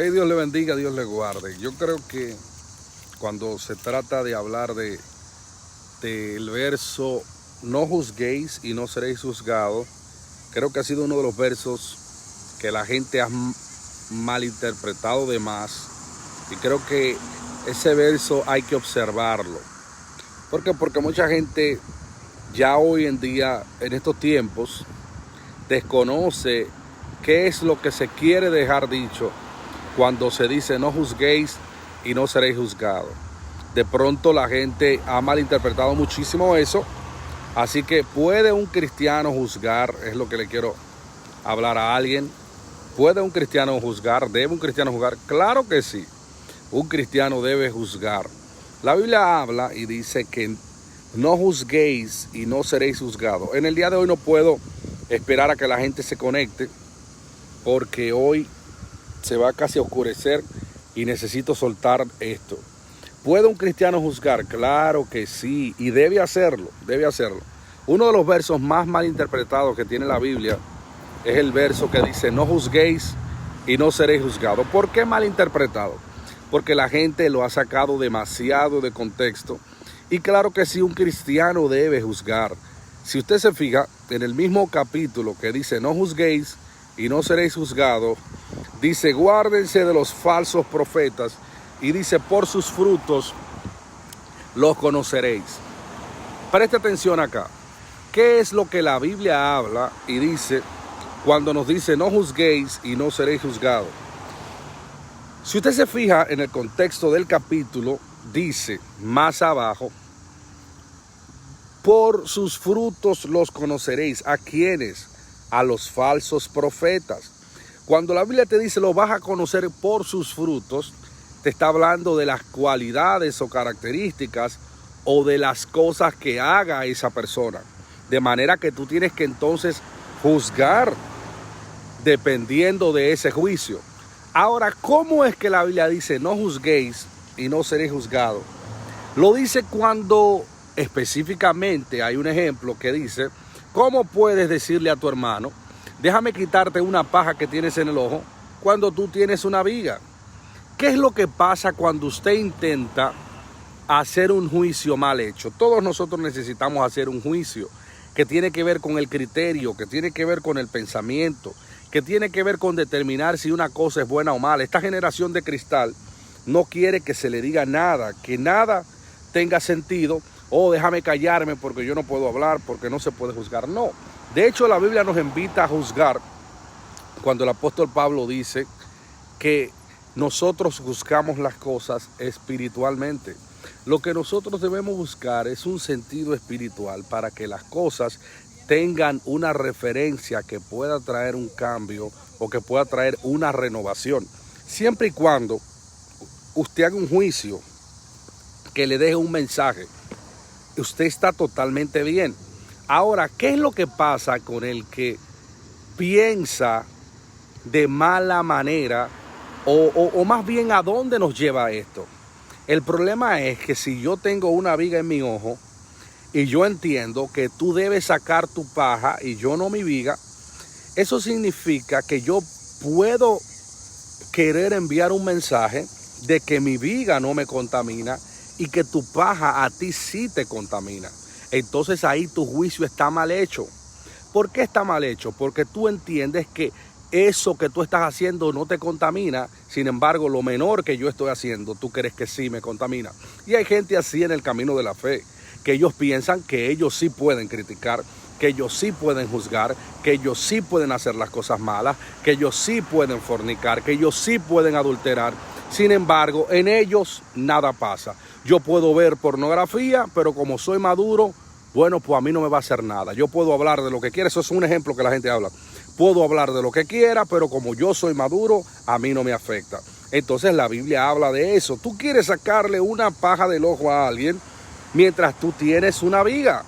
Hey, Dios le bendiga, Dios le guarde. Yo creo que cuando se trata de hablar del verso no juzguéis y no seréis juzgados, creo que ha sido uno de los versos que la gente ha malinterpretado de más, y creo que ese verso hay que observarlo. ¿Por qué? Porque mucha gente ya hoy en día, en estos tiempos, desconoce qué es lo que se quiere dejar dicho cuando se dice no juzguéis y no seréis juzgados. De pronto la gente ha malinterpretado muchísimo eso. Así que ¿puede un cristiano juzgar? Es lo que le quiero hablar a alguien. ¿Puede un cristiano juzgar? ¿Debe un cristiano juzgar? Claro que sí. Un cristiano debe juzgar. La Biblia habla y dice que no juzguéis y no seréis juzgados. En el día de hoy no puedo esperar a que la gente se conecte, porque hoy se va casi a oscurecer y necesito soltar esto. ¿Puede un cristiano juzgar? Claro que sí, y debe hacerlo, debe hacerlo. Uno de los versos más malinterpretados que tiene la Biblia es el verso que dice no juzguéis y no seréis juzgados. ¿Por qué malinterpretado? Porque la gente lo ha sacado demasiado de contexto. Y claro que sí, un cristiano debe juzgar. Si usted se fija, en el mismo capítulo que dice no juzguéis y no seréis juzgados, dice guárdense de los falsos profetas, y dice por sus frutos los conoceréis. Preste atención acá. ¿Qué es lo que la Biblia habla y dice cuando nos dice no juzguéis y no seréis juzgados? Si usted se fija en el contexto del capítulo, dice más abajo, por sus frutos los conoceréis. ¿A quiénes? A los falsos profetas. Cuando la Biblia te dice lo vas a conocer por sus frutos, te está hablando de las cualidades o características o de las cosas que haga esa persona. De manera que tú tienes que entonces juzgar dependiendo de ese juicio. Ahora, ¿cómo es que la Biblia dice no juzguéis y no seréis juzgados? Lo dice cuando específicamente hay un ejemplo que dice, ¿cómo puedes decirle a tu hermano, déjame quitarte una paja que tienes en el ojo cuando tú tienes una viga? ¿Qué es lo que pasa cuando usted intenta hacer un juicio mal hecho? Todos nosotros necesitamos hacer un juicio que tiene que ver con el criterio, que tiene que ver con el pensamiento, que tiene que ver con determinar si una cosa es buena o mala. Esta generación de cristal no quiere que se le diga nada, que nada tenga sentido. Oh, déjame callarme porque yo no puedo hablar, porque no se puede juzgar. No. De hecho, la Biblia nos invita a juzgar cuando el apóstol Pablo dice que nosotros buscamos las cosas espiritualmente. Lo que nosotros debemos buscar es un sentido espiritual para que las cosas tengan una referencia que pueda traer un cambio o que pueda traer una renovación. Siempre y cuando usted haga un juicio que le deje un mensaje, usted está totalmente bien. Ahora, ¿qué es lo que pasa con el que piensa de mala manera? O más bien, ¿a dónde nos lleva esto? El problema es que si yo tengo una viga en mi ojo y yo entiendo que tú debes sacar tu paja y yo no mi viga, eso significa que yo puedo querer enviar un mensaje de que mi viga no me contamina y que tu paja a ti sí te contamina. Entonces ahí tu juicio está mal hecho. ¿Por qué está mal hecho? Porque tú entiendes que eso que tú estás haciendo no te contamina, sin embargo lo menor que yo estoy haciendo, tú crees que sí me contamina. Y hay gente así en el camino de la fe, que ellos piensan que ellos sí pueden criticar, que ellos sí pueden juzgar, que ellos sí pueden hacer las cosas malas, que ellos sí pueden fornicar, que ellos sí pueden adulterar. Sin embargo, en ellos nada pasa. Yo puedo ver pornografía, pero como soy maduro, bueno, pues a mí no me va a hacer nada. Yo puedo hablar de lo que quiera, eso es un ejemplo que la gente habla. Puedo hablar de lo que quiera, pero como yo soy maduro, a mí no me afecta. Entonces la Biblia habla de eso. Tú quieres sacarle una paja del ojo a alguien mientras tú tienes una viga.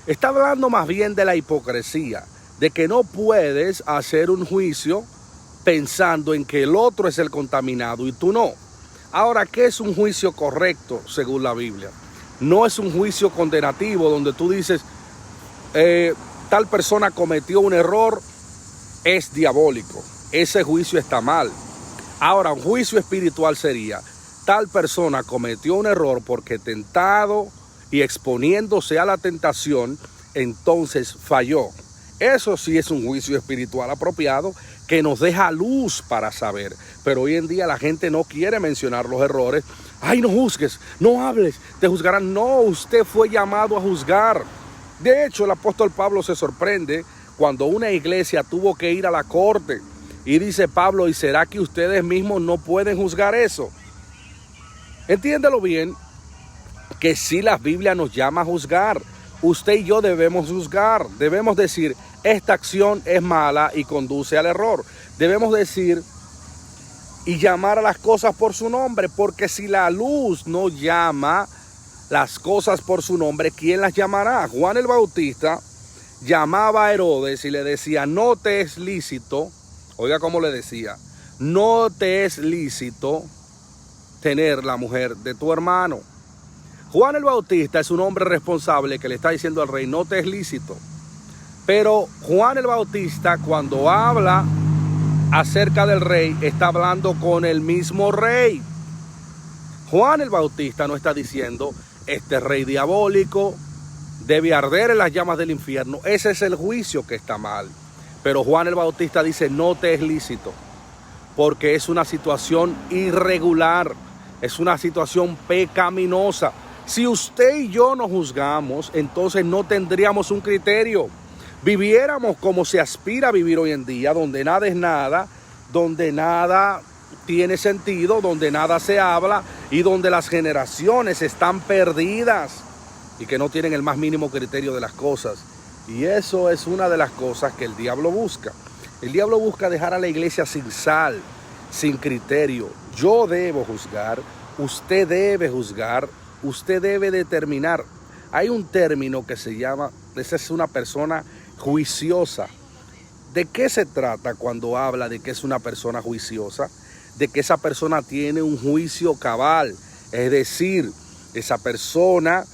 Está hablando más bien de la hipocresía, de que no puedes hacer un juicio pensando en que el otro es el contaminado y tú no. Ahora, ¿qué es un juicio correcto según la Biblia? No es un juicio condenativo donde tú dices, tal persona cometió un error, es diabólico. Ese juicio está mal. Ahora, un juicio espiritual sería: tal persona cometió un error porque tentado y exponiéndose a la tentación, entonces falló. Eso sí es un juicio espiritual apropiado que nos deja luz para saber. Pero hoy en día la gente no quiere mencionar los errores. Ay, no juzgues, no hables, te juzgarán. No, usted fue llamado a juzgar. De hecho, el apóstol Pablo se sorprende cuando una iglesia tuvo que ir a la corte. Y dice Pablo: ¿y será que ustedes mismos no pueden juzgar eso? Entiéndelo bien, que si la Biblia nos llama a juzgar, usted y yo debemos juzgar. Debemos decir: esta acción es mala y conduce al error. Debemos decir y llamar a las cosas por su nombre, porque si la luz no llama las cosas por su nombre, ¿quién las llamará? Juan el Bautista llamaba a Herodes y le decía: no te es lícito, oiga cómo le decía, no te es lícito tener la mujer de tu hermano. Juan el Bautista es un hombre responsable que le está diciendo al rey: no te es lícito. Pero Juan el Bautista, cuando habla acerca del rey, está hablando con el mismo rey. Juan el Bautista no está diciendo: este rey diabólico debe arder en las llamas del infierno. Ese es el juicio que está mal. Pero Juan el Bautista dice: no te es lícito, porque es una situación irregular, es una situación pecaminosa. Si usted y yo no juzgamos, entonces no tendríamos un criterio. Viviéramos como se aspira a vivir hoy en día, donde nada es nada, donde nada tiene sentido, donde nada se habla y donde las generaciones están perdidas y que no tienen el más mínimo criterio de las cosas. Y eso es una de las cosas que el diablo busca. El diablo busca dejar a la iglesia sin sal, sin criterio. Yo debo juzgar, usted debe juzgar, usted debe determinar. Hay un término que se llama, esa es una persona juiciosa. ¿De qué se trata cuando habla de que es una persona juiciosa? De que esa persona tiene un juicio cabal, es decir, esa persona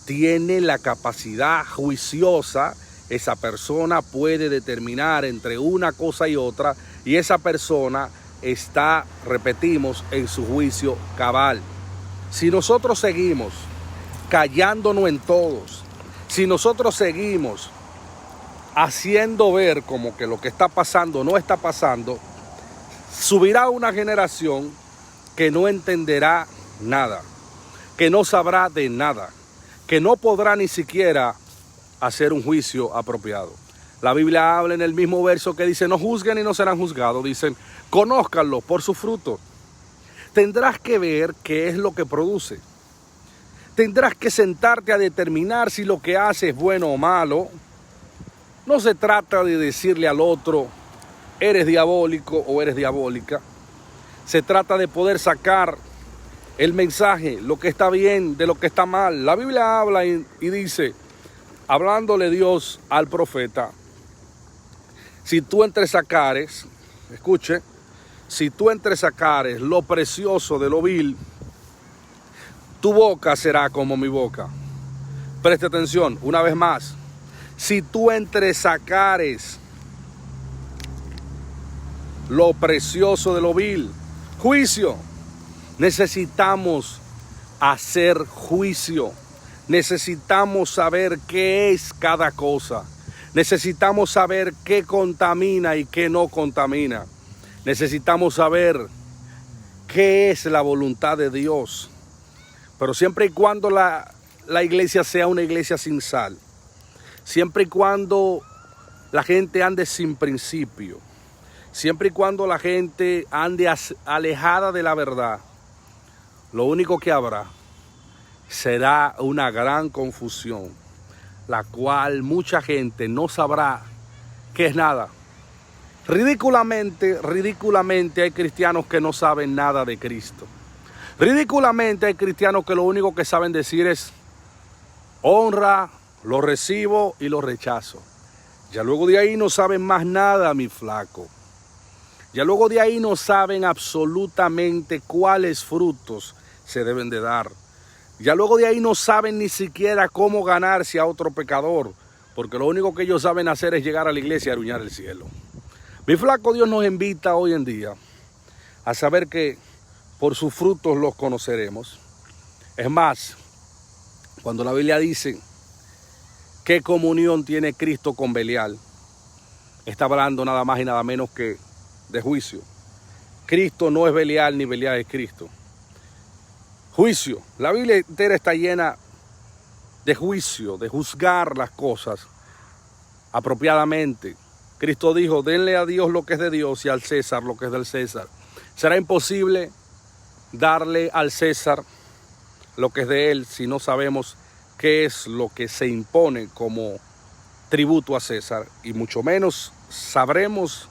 tiene la capacidad juiciosa, esa persona puede determinar entre una cosa y otra, y esa persona está, repetimos, en su juicio cabal. Si nosotros seguimos callándonos en todos, si nosotros seguimos haciendo ver como que lo que está pasando no está pasando, subirá una generación que no entenderá nada, que no sabrá de nada, que no podrá ni siquiera hacer un juicio apropiado. La Biblia habla en el mismo verso que dice: no juzguen y no serán juzgados. Dicen: conózcanlo por su fruto. Tendrás que ver qué es lo que produce. Tendrás que sentarte a determinar si lo que hace es bueno o malo. No se trata de decirle al otro: eres diabólico o eres diabólica. Se trata de poder sacar el mensaje, lo que está bien de lo que está mal. La Biblia habla y dice, hablándole Dios al profeta: si tú entresacares, escuche, si tú entresacares lo precioso de lo vil, tu boca será como mi boca. Preste atención, una vez más. Si tú entresacares lo precioso de lo vil, juicio. Necesitamos hacer juicio. Necesitamos saber qué es cada cosa. Necesitamos saber qué contamina y qué no contamina. Necesitamos saber qué es la voluntad de Dios. Pero siempre y cuando la iglesia sea una iglesia sin sal, siempre y cuando la gente ande sin principio, siempre y cuando la gente ande alejada de la verdad, lo único que habrá será una gran confusión, la cual mucha gente no sabrá qué es nada. Ridículamente hay cristianos que no saben nada de Cristo. Ridículamente hay cristianos que lo único que saben decir es: honra, lo recibo y lo rechazo. Ya luego de ahí no saben más nada, mi flaco. Ya luego de ahí no saben absolutamente cuáles frutos se deben de dar. Ya luego de ahí no saben ni siquiera cómo ganarse a otro pecador, porque lo único que ellos saben hacer es llegar a la iglesia y aruñar el cielo. Mi flaco, Dios nos invita hoy en día a saber que por sus frutos los conoceremos. Es más, cuando la Biblia dice qué comunión tiene Cristo con Belial, está hablando nada más y nada menos que de juicio. Cristo no es Belial ni Belial es Cristo. Juicio. La Biblia entera está llena de juicio, de juzgar las cosas apropiadamente. Cristo dijo, denle a Dios lo que es de Dios y al César lo que es del César. Será imposible darle al César lo que es de él si no sabemos qué es lo que se impone como tributo a César, y mucho menos sabremos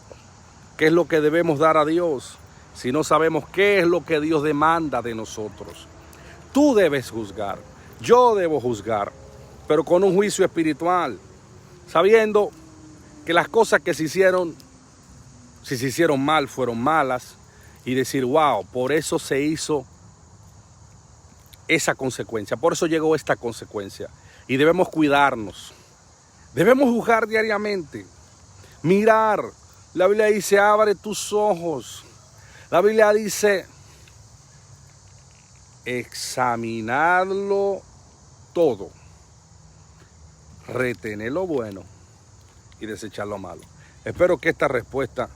qué es lo que debemos dar a Dios si no sabemos qué es lo que Dios demanda de nosotros. Tú debes juzgar, yo debo juzgar, pero con un juicio espiritual, sabiendo que las cosas que se hicieron, si se hicieron mal, fueron malas, y decir, wow, por eso se hizo esa consecuencia, por eso llegó esta consecuencia, y debemos cuidarnos, debemos juzgar diariamente, mirar. La Biblia dice, abre tus ojos. La Biblia dice, examinadlo todo, retener lo bueno y desechar lo malo. Espero que esta respuesta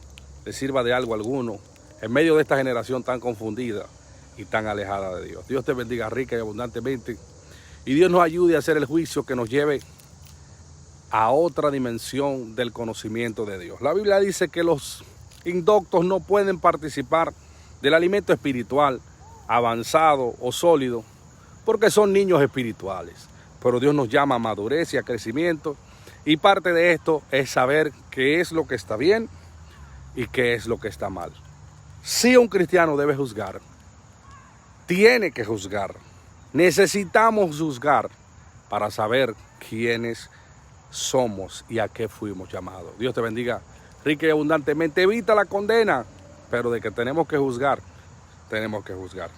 le sirva de algo a alguno en medio de esta generación tan confundida y tan alejada de Dios. Dios te bendiga rica y abundantemente, y Dios nos ayude a hacer el juicio que nos lleve a otra dimensión del conocimiento de Dios. La Biblia dice que los indoctos no pueden participar del alimento espiritual avanzado o sólido porque son niños espirituales, pero Dios nos llama a madurez y a crecimiento, y parte de esto es saber qué es lo que está bien y qué es lo que está mal. Si un cristiano debe juzgar, tiene que juzgar, necesitamos juzgar para saber quiénes somos y a qué fuimos llamados. Dios te bendiga rica y abundantemente. Evita la condena, pero de que tenemos que juzgar, tenemos que juzgar.